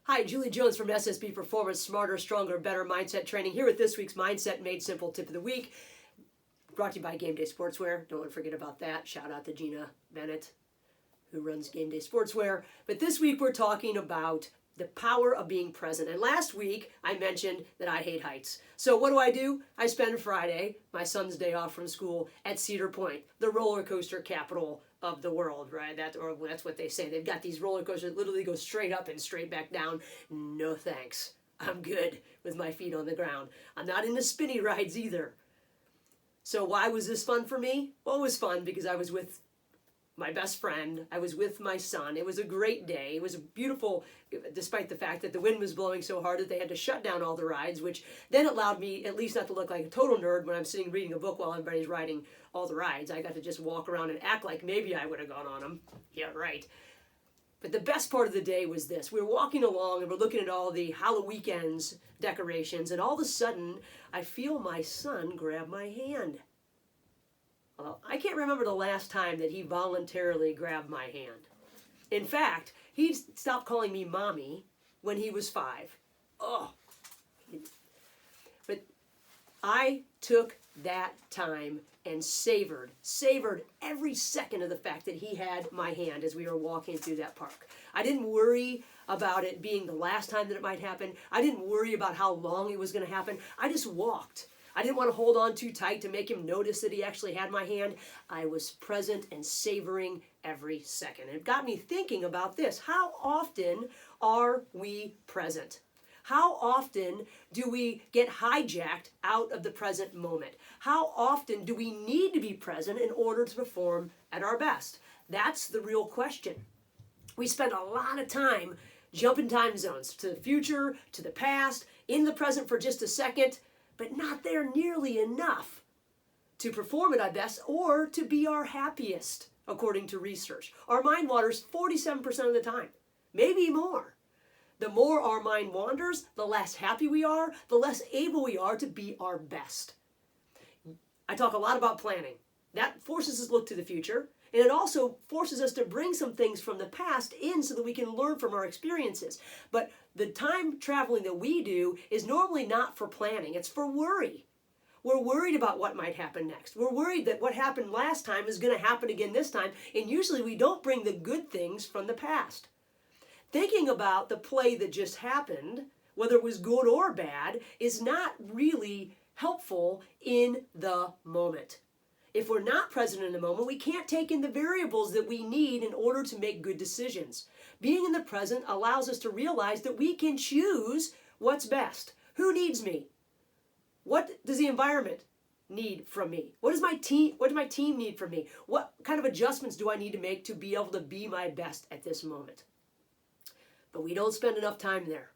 Hi, Julie Jones from SSB Performance, Smarter, Stronger, Better Mindset Training, here with this week's Mindset Made Simple Tip of the Week, brought to you by Game Day Sportswear. Don't forget about that. Shout out to Gina Bennett, who runs Game Day Sportswear. But this week we're talking about the power of being present. And last week I mentioned that I hate heights. So what do? I spend Friday, my son's day off from school, at Cedar Point, the roller coaster capital of the world, right? That's what they say. They've got these roller coasters that literally go straight up and straight back down. No thanks. I'm good with my feet on the ground. I'm not into spinny rides either. So why was this fun for me? Well, it was fun because I was with my best friend. I was with my son. It was a great day. It was beautiful, despite the fact that the wind was blowing so hard that they had to shut down all the rides, which then allowed me at least not to look like a total nerd when I'm sitting reading a book while everybody's riding all the rides. I got to just walk around and act like maybe I would have gone on them. Yeah, right. But the best part of the day was this. We were walking along and we're looking at all the Halloween decorations, and all of a sudden I feel my son grab my hand. I can't remember the last time that he voluntarily grabbed my hand. In fact, he stopped calling me mommy when he was 5. Oh. But I took that time and savored every second of the fact that he had my hand as we were walking through that park. I didn't worry about it being the last time that it might happen. I didn't worry about how long it was going to happen. I just walked. I didn't want to hold on too tight to make him notice that he actually had my hand. I was present and savoring every second. It got me thinking about this. How often are we present? How often do we get hijacked out of the present moment? How often do we need to be present in order to perform at our best? That's the real question. We spend a lot of time jumping time zones to the future, to the past, in the present for just a second, but not there nearly enough to perform at our best or to be our happiest, according to research. Our mind wanders 47% of the time, maybe more. The more our mind wanders, the less happy we are, the less able we are to be our best. I talk a lot about planning. That forces us to look to the future, and it also forces us to bring some things from the past in so that we can learn from our experiences. But the time traveling that we do is normally not for planning, it's for worry. We're worried about what might happen next. We're worried that what happened last time is going to happen again this time, and usually we don't bring the good things from the past. Thinking about the play that just happened, whether it was good or bad, is not really helpful in the moment. If we're not present in the moment, we can't take in the variables that we need in order to make good decisions. Being in the present allows us to realize that we can choose what's best. Who needs me? What does the environment need from me? What does my team need from me? What kind of adjustments do I need to make to be able to be my best at this moment? But we don't spend enough time there.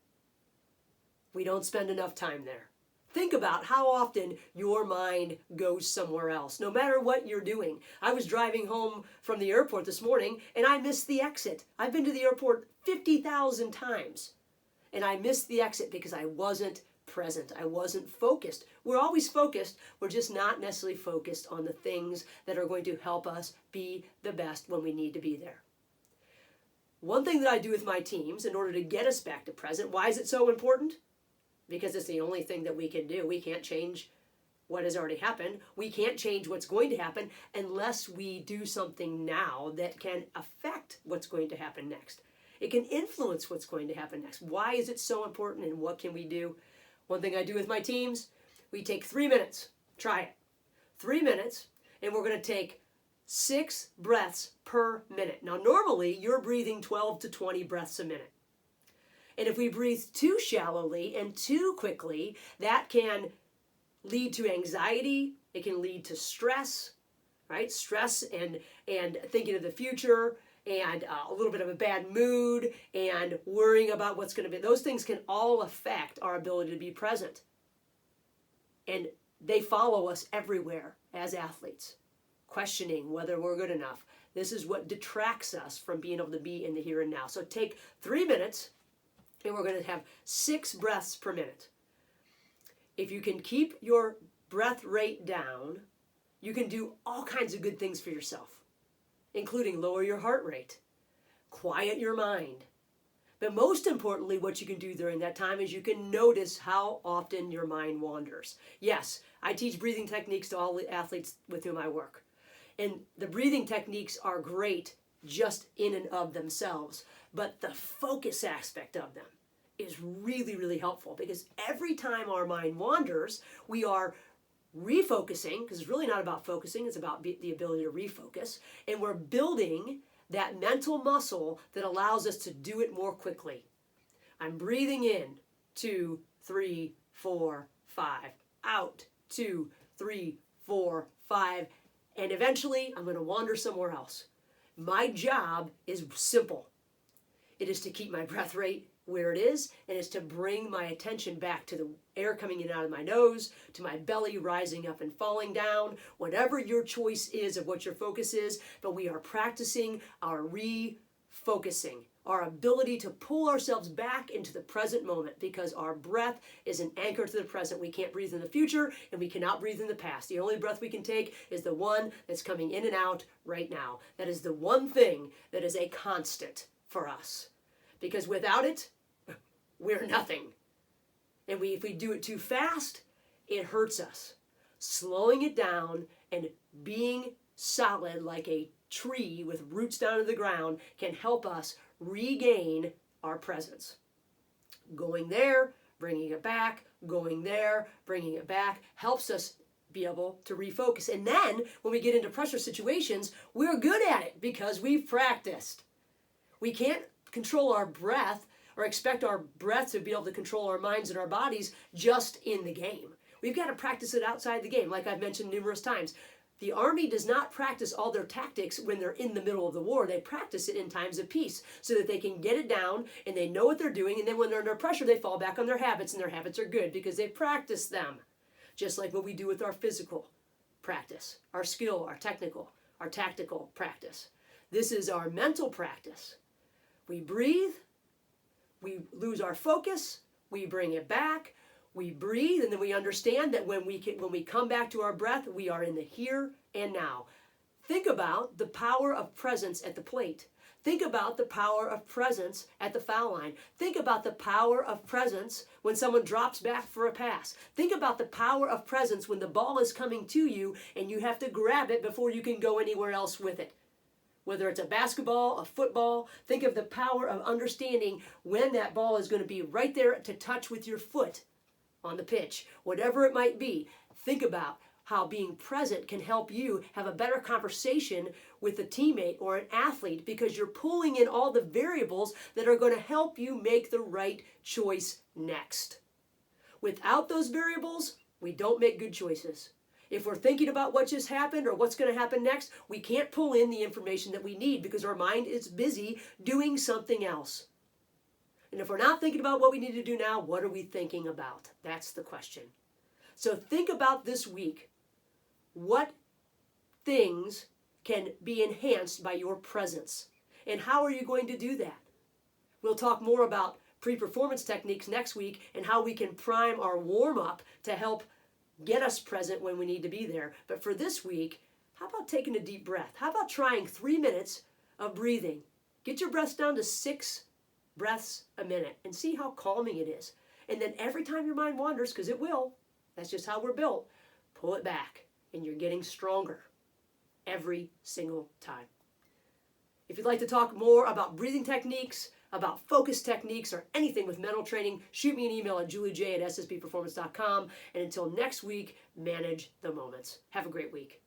We don't spend enough time there. Think about how often your mind goes somewhere else, no matter what you're doing. I was driving home from the airport this morning, and I missed the exit. I've been to the airport 50,000 times, and I missed the exit because I wasn't present. I wasn't focused. We're always focused. We're just not necessarily focused on the things that are going to help us be the best when we need to be there. One thing that I do with my teams in order to get us back to present, why is it so important? Because it's the only thing that we can do. We can't change what has already happened. We can't change what's going to happen unless we do something now that can affect what's going to happen next. It can influence what's going to happen next. Why is it so important, and what can we do? One thing I do with my teams, we take 3 minutes. Try it. 3 minutes, and we're going to take 6 breaths per minute. Now, normally, you're breathing 12 to 20 breaths a minute. And if we breathe too shallowly and too quickly, that can lead to anxiety. It can lead to stress, right? Stress and thinking of the future, and a little bit of a bad mood, and worrying about what's going to be. Those things can all affect our ability to be present. And they follow us everywhere as athletes, questioning whether we're good enough. This is what detracts us from being able to be in the here and now. So take 3 minutes, and we're going to have 6 breaths per minute. If you can keep your breath rate down, you can do all kinds of good things for yourself, including lower your heart rate, quiet your mind, But most importantly, what you can do during that time is you can notice how often your mind wanders. Yes, I teach breathing techniques to all the athletes with whom I work. And the breathing techniques are great just in and of themselves. But the focus aspect of them is really, really helpful, because every time our mind wanders, we are refocusing, because it's really not about focusing, it's about the ability to refocus, and we're building that mental muscle that allows us to do it more quickly. I'm breathing in, 2, 3, 4, 5, out, 2, 3, 4, 5, and eventually I'm going to wander somewhere else. My job is simple. It is to keep my breath rate where it is, and it's to bring my attention back to the air coming in and out of my nose, to my belly rising up and falling down, whatever your choice is of what your focus is. But we are practicing our refocusing, our ability to pull ourselves back into the present moment, because our breath is an anchor to the present. We can't breathe in the future, and we cannot breathe in the past. The only breath we can take is the one that's coming in and out right now. That is the one thing that is a constant for us, because without it, we're nothing. And if we do it too fast, it hurts us. Slowing it down and being solid like a tree with roots down to the ground can help us regain our presence. Going there, bringing it back, going there, bringing it back, helps us be able to refocus. And then when we get into pressure situations, we're good at it because we've practiced. We can't control our breath or expect our breath to be able to control our minds and our bodies just in the game. We've got to practice it outside the game, like I've mentioned numerous times. The Army does not practice all their tactics when they're in the middle of the war. They practice it in times of peace so that they can get it down and they know what they're doing, and then when they're under pressure, they fall back on their habits, and their habits are good because they practice them. Just like what we do with our physical practice, our skill, our technical, our tactical practice. This is our mental practice. We breathe, we lose our focus, we bring it back, we breathe, and then we understand that when we come back to our breath, we are in the here and now. Think about the power of presence at the plate. Think about the power of presence at the foul line. Think about the power of presence when someone drops back for a pass. Think about the power of presence when the ball is coming to you and you have to grab it before you can go anywhere else with it. Whether it's a basketball, a football, think of the power of understanding when that ball is going to be right there to touch with your foot on the pitch. Whatever it might be, think about how being present can help you have a better conversation with a teammate or an athlete, because you're pulling in all the variables that are going to help you make the right choice next. Without those variables, we don't make good choices. If we're thinking about what just happened or what's going to happen next, we can't pull in the information that we need because our mind is busy doing something else. And if we're not thinking about what we need to do now, what are we thinking about? That's the question. So think about this week. What things can be enhanced by your presence? And how are you going to do that? We'll talk more about pre-performance techniques next week and how we can prime our warm-up to help get us present when we need to be there. But for this week, how about taking a deep breath? How about trying 3 minutes of breathing? Get your breaths down to 6 breaths a minute and see how calming it is. And then every time your mind wanders, because it will, that's just how we're built, pull it back, and you're getting stronger every single time. If you'd like to talk more about breathing techniques, about focus techniques, or anything with mental training, shoot me an email at juliej@ssbperformance.com. And until next week, manage the moments. Have a great week.